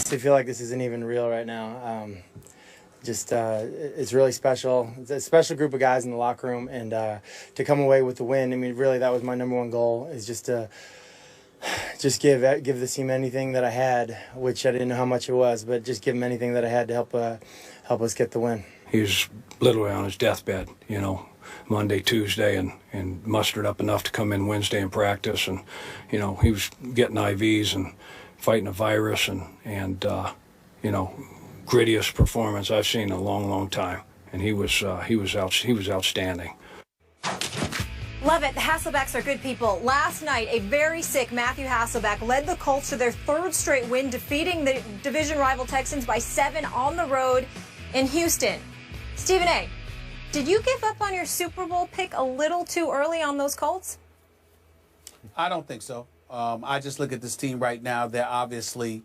honestly feel like this isn't even real right now. It's really special. It's a special group of guys in the locker room, and to come away with the win, I mean, really, that was my number one goal, is just to give the team anything that I had, which I didn't know how much it was, but just give them anything that I had to help us get the win. He was literally on his deathbed, Monday, Tuesday, and mustered up enough to come in Wednesday and practice, and he was getting IVs and fighting a virus, and grittiest performance I've seen in a long, long time, and he was outstanding. Love it. The Hasselbacks are good people. Last night, a very sick Matthew Hasselback led the Colts to their third straight win, defeating the division rival Texans by 7 on the road in Houston. Stephen A., did you give up on your Super Bowl pick a little too early on those Colts? I don't think so. I just look at this team right now. They're obviously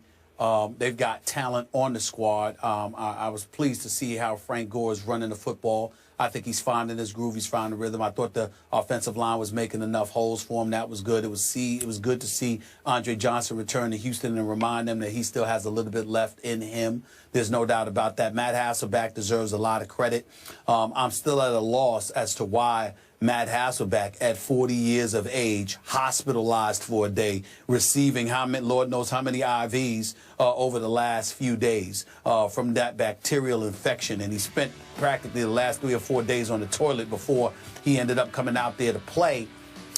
they've got talent on the squad. I was pleased to see how Frank Gore is running the football. I think he's finding his groove. He's finding the rhythm. I thought the offensive line was making enough holes for him. That was good. It was good to see Andre Johnson return to Houston and remind them that he still has a little bit left in him. There's no doubt about that. Matt Hasselback deserves a lot of credit. I'm still at a loss as to why Matt Hasselback, at 40 years of age, hospitalized for a day, receiving Lord knows how many IVs over the last few days from that bacterial infection. And he spent practically the last 3 or 4 days on the toilet before he ended up coming out there to play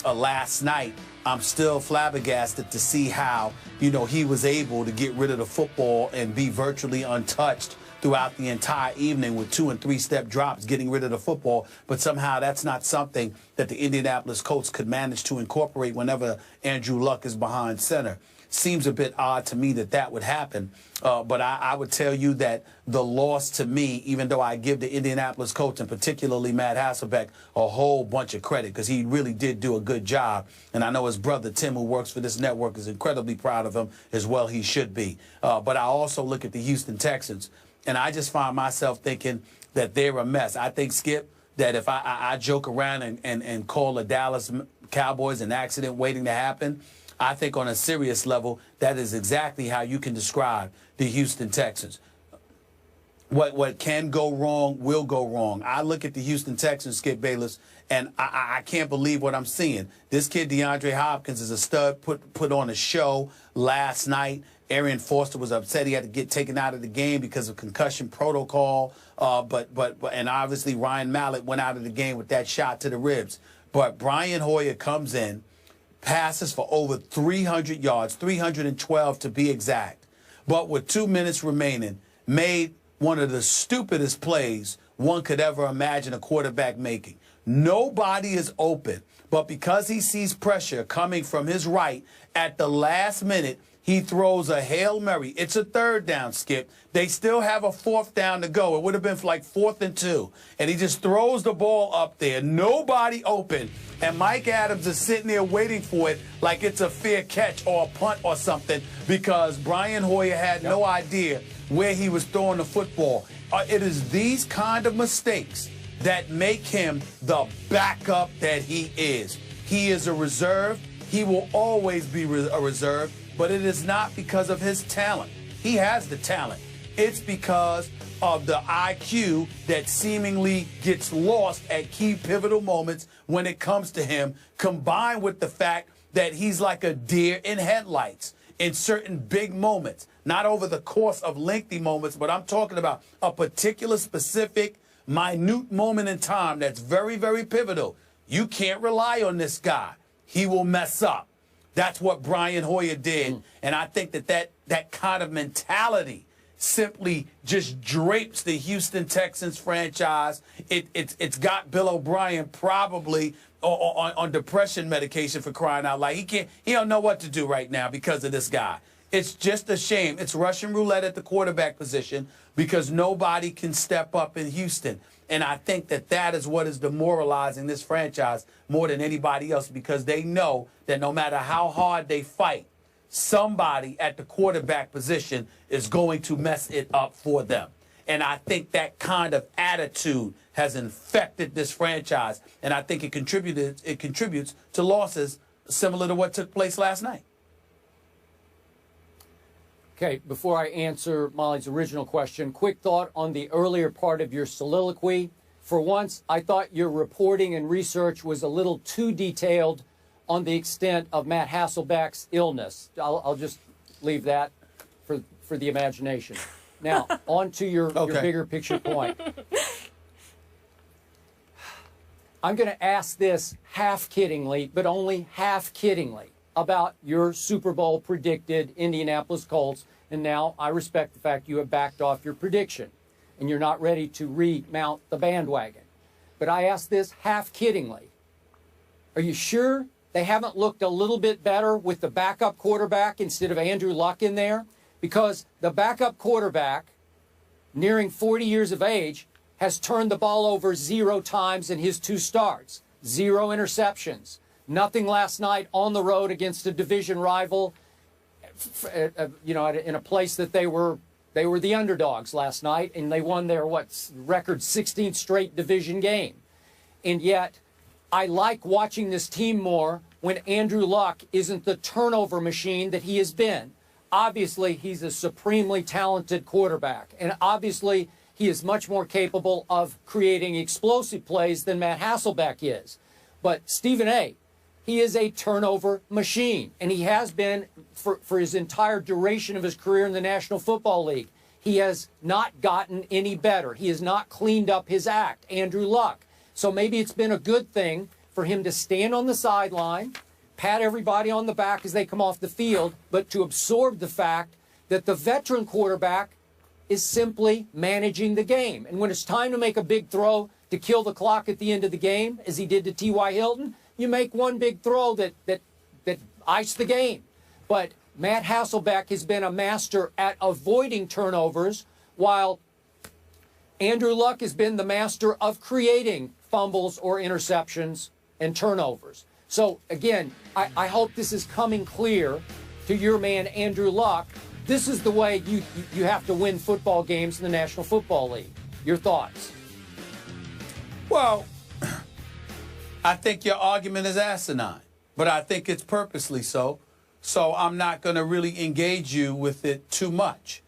last night. I'm still flabbergasted to see how, he was able to get rid of the football and be virtually untouched throughout the entire evening with 2- and 3-step drops, getting rid of the football. But somehow that's not something that the Indianapolis Colts could manage to incorporate whenever Andrew Luck is behind center. Seems a bit odd to me that would happen. But I would tell you that the loss to me, even though I give the Indianapolis Colts, and particularly Matt Hasselbeck, a whole bunch of credit, because he really did do a good job. And I know his brother Tim, who works for this network, is incredibly proud of him as well. He should be. But I also look at the Houston Texans, and I just find myself thinking that they're a mess. I think, Skip, that if I joke around and call the Dallas Cowboys an accident waiting to happen, I think on a serious level, that is exactly how you can describe the Houston Texans. What can go wrong will go wrong. I look at the Houston Texans, Skip Bayless, and I can't believe what I'm seeing. This kid, DeAndre Hopkins, is a stud, put on a show last night. Arian Foster was upset he had to get taken out of the game because of concussion protocol. And obviously Ryan Mallett went out of the game with that shot to the ribs. But Brian Hoyer comes in, passes for over 300 yards, 312 to be exact. But with 2 minutes remaining, made one of the stupidest plays one could ever imagine a quarterback making. Nobody is open, but because he sees pressure coming from his right at the last minute, he throws a Hail Mary. It's a 3rd down, Skip. They still have a 4th down to go. It would have been for like 4th and 2. And he just throws the ball up there. Nobody open. And Mike Adams is sitting there waiting for it like it's a fair catch or a punt or something, because Brian Hoyer had no idea where he was throwing the football. It is these kind of mistakes that make him the backup that he is. He is a reserve. He will always be a reserve. But it is not because of his talent. He has the talent. It's because of the IQ that seemingly gets lost at key pivotal moments when it comes to him, combined with the fact that he's like a deer in headlights in certain big moments. Not over the course of lengthy moments, but I'm talking about a particular specific, minute moment in time that's very, very pivotal. You can't rely on this guy. He will mess up. That's what Brian Hoyer did. And I think that kind of mentality simply just drapes the Houston Texans franchise. It's got Bill O'Brien probably on depression medication, for crying out loud. He don't know what to do right now because of this guy. It's just a shame. It's Russian roulette at the quarterback position because nobody can step up in Houston. And I think that is what is demoralizing this franchise more than anybody else, because they know that no matter how hard they fight, somebody at the quarterback position is going to mess it up for them. And I think that kind of attitude has infected this franchise, and I think it contributes to losses similar to what took place last night. Okay, before I answer Molly's original question, quick thought on the earlier part of your soliloquy. For once, I thought your reporting and research was a little too detailed on the extent of Matt Hasselbeck's illness. I'll just leave that for the imagination. Now, on to your bigger picture point. I'm going to ask this half-kiddingly, but only half-kiddingly, about your Super Bowl predicted Indianapolis Colts, and now I respect the fact you have backed off your prediction, and you're not ready to remount the bandwagon. But I ask this half-kiddingly. Are you sure they haven't looked a little bit better with the backup quarterback instead of Andrew Luck in there? Because the backup quarterback, nearing 40 years of age, has turned the ball over 0 times in his 2 starts. 0 interceptions. Nothing last night on the road against a division rival, in a place that they were the underdogs last night, and they won their, record 16th straight division game. And yet, I like watching this team more when Andrew Luck isn't the turnover machine that he has been. Obviously, he's a supremely talented quarterback, and obviously, he is much more capable of creating explosive plays than Matt Hasselbeck is. But Stephen A., he is a turnover machine, and he has been for his entire duration of his career in the National Football League. He has not gotten any better. He has not cleaned up his act, Andrew Luck. So maybe it's been a good thing for him to stand on the sideline, pat everybody on the back as they come off the field, but to absorb the fact that the veteran quarterback is simply managing the game. And when it's time to make a big throw to kill the clock at the end of the game, as he did to T.Y. Hilton, you make one big throw that iced the game. But Matt Hasselbeck has been a master at avoiding turnovers, while Andrew Luck has been the master of creating fumbles or interceptions and turnovers. So, again, I hope this is coming clear to your man, Andrew Luck. This is the way you have to win football games in the National Football League. Your thoughts? Well, I think your argument is asinine, but I think it's purposely so. So I'm not going to really engage you with it too much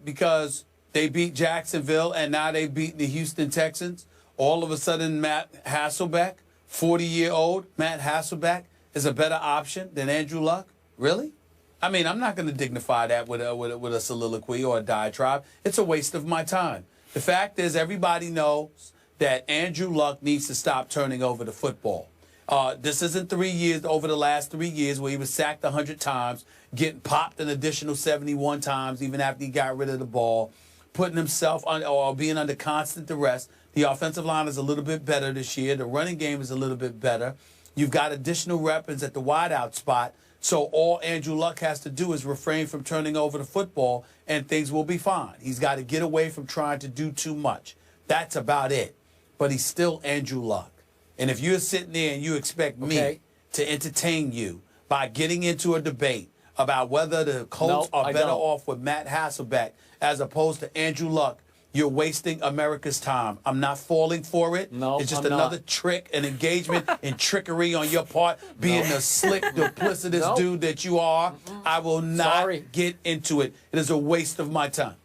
because they beat Jacksonville and now they've beaten the Houston Texans. All of a sudden, Matt Hasselbeck, 40-year-old Matt Hasselbeck, is a better option than Andrew Luck? Really? I mean, I'm not going to dignify that with a soliloquy or a diatribe. It's a waste of my time. The fact is, everybody knows that Andrew Luck needs to stop turning over the football. This isn't 3 years, over the last 3 years, where he was sacked 100 times, getting popped an additional 71 times, even after he got rid of the ball, putting himself on, or being under constant duress. The offensive line is a little bit better this year. The running game is a little bit better. You've got additional weapons at the wideout spot. So all Andrew Luck has to do is refrain from turning over the football, and things will be fine. He's got to get away from trying to do too much. That's about it. But he's still Andrew Luck. And if you're sitting there and you expect me to entertain you by getting into a debate about whether the Colts are better off with Matt Hasselbeck as opposed to Andrew Luck, you're wasting America's time. I'm not falling for it. No, it's just another trick, an engagement and trickery on your part, being the slick, duplicitous dude that you are. I will not get into it. It is a waste of my time.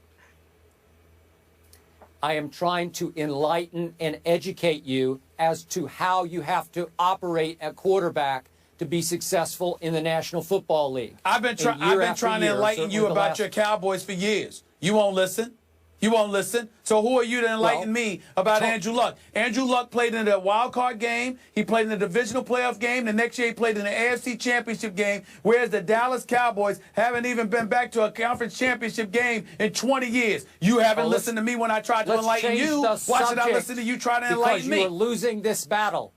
I am trying to enlighten and educate you as to how you have to operate at quarterback to be successful in the National Football League. I've been trying to enlighten you about your Cowboys for years. You won't listen. You won't listen. So who are you to enlighten me about Andrew Luck? Andrew Luck played in the wild card game. He played in the divisional playoff game. The next year he played in the AFC championship game, whereas the Dallas Cowboys haven't even been back to a conference championship game in 20 years. You haven't listened to me when I tried to enlighten you. Why should I listen to you try to enlighten me? Because you are losing this battle.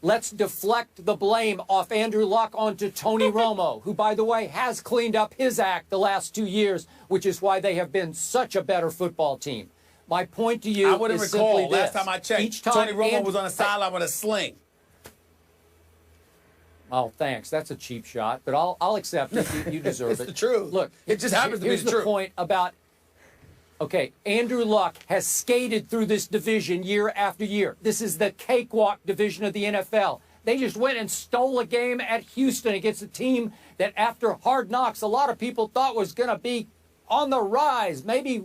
Let's deflect the blame off Andrew Luck onto Tony Romo, who, by the way, has cleaned up his act the last 2 years, which is why they have been such a better football team. My point to you is simply this. Last time I checked, Tony Romo was on the sideline with a sling. Oh, thanks. That's a cheap shot, but I'll accept it. You deserve it. It's the truth. Look, it just happens to be the truth. Here's the point about... Okay, Andrew Luck has skated through this division year after year. This is the cakewalk division of the NFL. They just went and stole a game at Houston against a team that after Hard Knocks, a lot of people thought was going to be on the rise. Maybe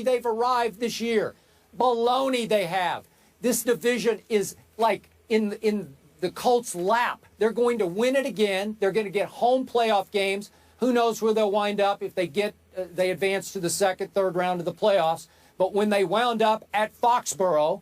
they've arrived this year. Baloney they have. This division is like in the Colts' lap. They're going to win it again. They're going to get home playoff games. Who knows where they'll wind up if they advance to the second, third round of the playoffs. But when they wound up at Foxborough,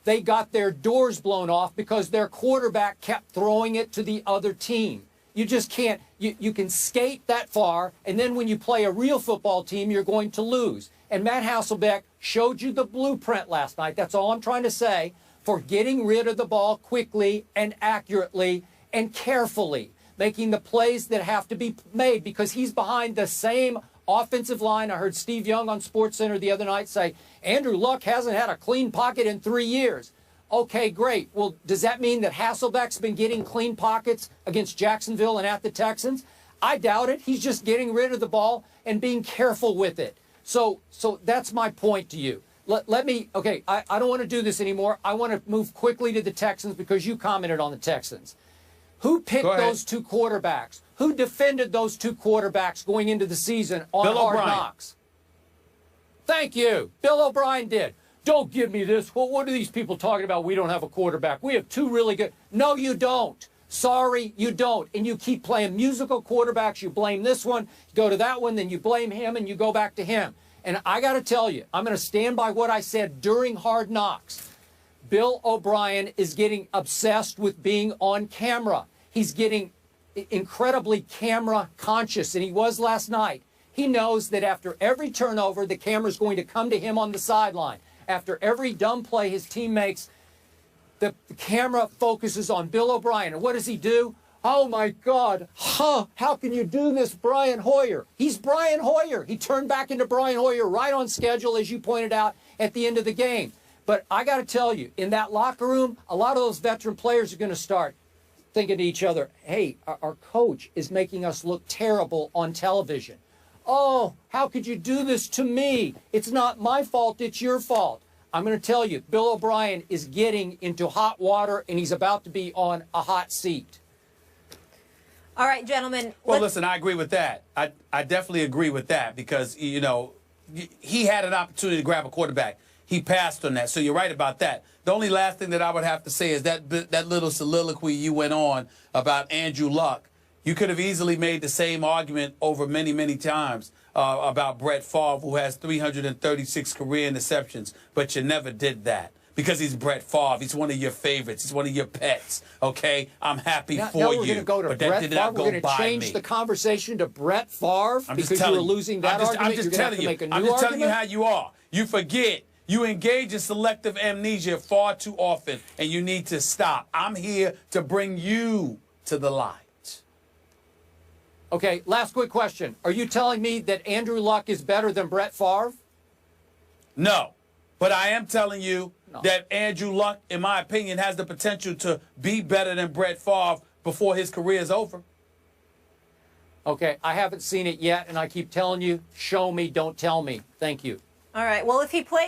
they got their doors blown off because their quarterback kept throwing it to the other team. You just can't. You can skate that far, and then when you play a real football team, you're going to lose. And Matt Hasselbeck showed you the blueprint last night. That's all I'm trying to say, for getting rid of the ball quickly and accurately and carefully, making the plays that have to be made, because he's behind the same offensive line. I heard Steve Young on SportsCenter the other night say, Andrew Luck hasn't had a clean pocket in 3 years. Okay, great. Well, does that mean that Hasselbeck's been getting clean pockets against Jacksonville and at the Texans? I doubt it. He's just getting rid of the ball and being careful with it. So that's my point to you. Let me, okay, I don't want to do this anymore. I want to move quickly to the Texans because you commented on the Texans. Who picked those two quarterbacks? Who defended those two quarterbacks going into the season on Hard Knocks? Thank you. Bill O'Brien did. Don't give me this. Well, what are these people talking about? We don't have a quarterback. We have two really good. No, you don't. Sorry, you don't. And you keep playing musical quarterbacks. You blame this one, you go to that one, then you blame him, and you go back to him. And I got to tell you, I'm going to stand by what I said during Hard Knocks. Bill O'Brien is getting obsessed with being on camera. He's getting incredibly camera conscious, and he was last night. He knows that after every turnover, the camera's going to come to him on the sideline. After every dumb play his team makes, the camera focuses on Bill O'Brien. And what does he do? Oh, my God. How can you do this, Brian Hoyer? He's Brian Hoyer. He turned back into Brian Hoyer right on schedule, as you pointed out, at the end of the game. But I got to tell you, in that locker room, a lot of those veteran players are going to start thinking to each other, hey, our coach is making us look terrible on television. Oh, how could you do this to me? It's not my fault, it's your fault. I'm going to tell you, Bill O'Brien is getting into hot water, and he's about to be on a hot seat. All right, gentlemen. Well, listen, I agree with that. I definitely agree with that because, you know, he had an opportunity to grab a quarterback. He passed on that, so you're right about that. The only last thing that I would have to say is that little soliloquy you went on about Andrew Luck. You could have easily made the same argument over many, many times about Brett Favre, who has 336 career interceptions, but you never did that because he's Brett Favre. He's one of your favorites. He's one of your pets, okay? I'm happy for now you. We're going to go to but Brett that did not Favre. We're going to change the conversation to Brett Favre because you were losing that argument. I'm just telling you. I'm just telling you how you are. You forget. You engage in selective amnesia far too often, and you need to stop. I'm here to bring you to the light. Okay, last quick question. Are you telling me that Andrew Luck is better than Brett Favre? No, but I am telling you that Andrew Luck, in my opinion, has the potential to be better than Brett Favre before his career is over. Okay, I haven't seen it yet, and I keep telling you, show me, don't tell me. Thank you. All right, well, if he plays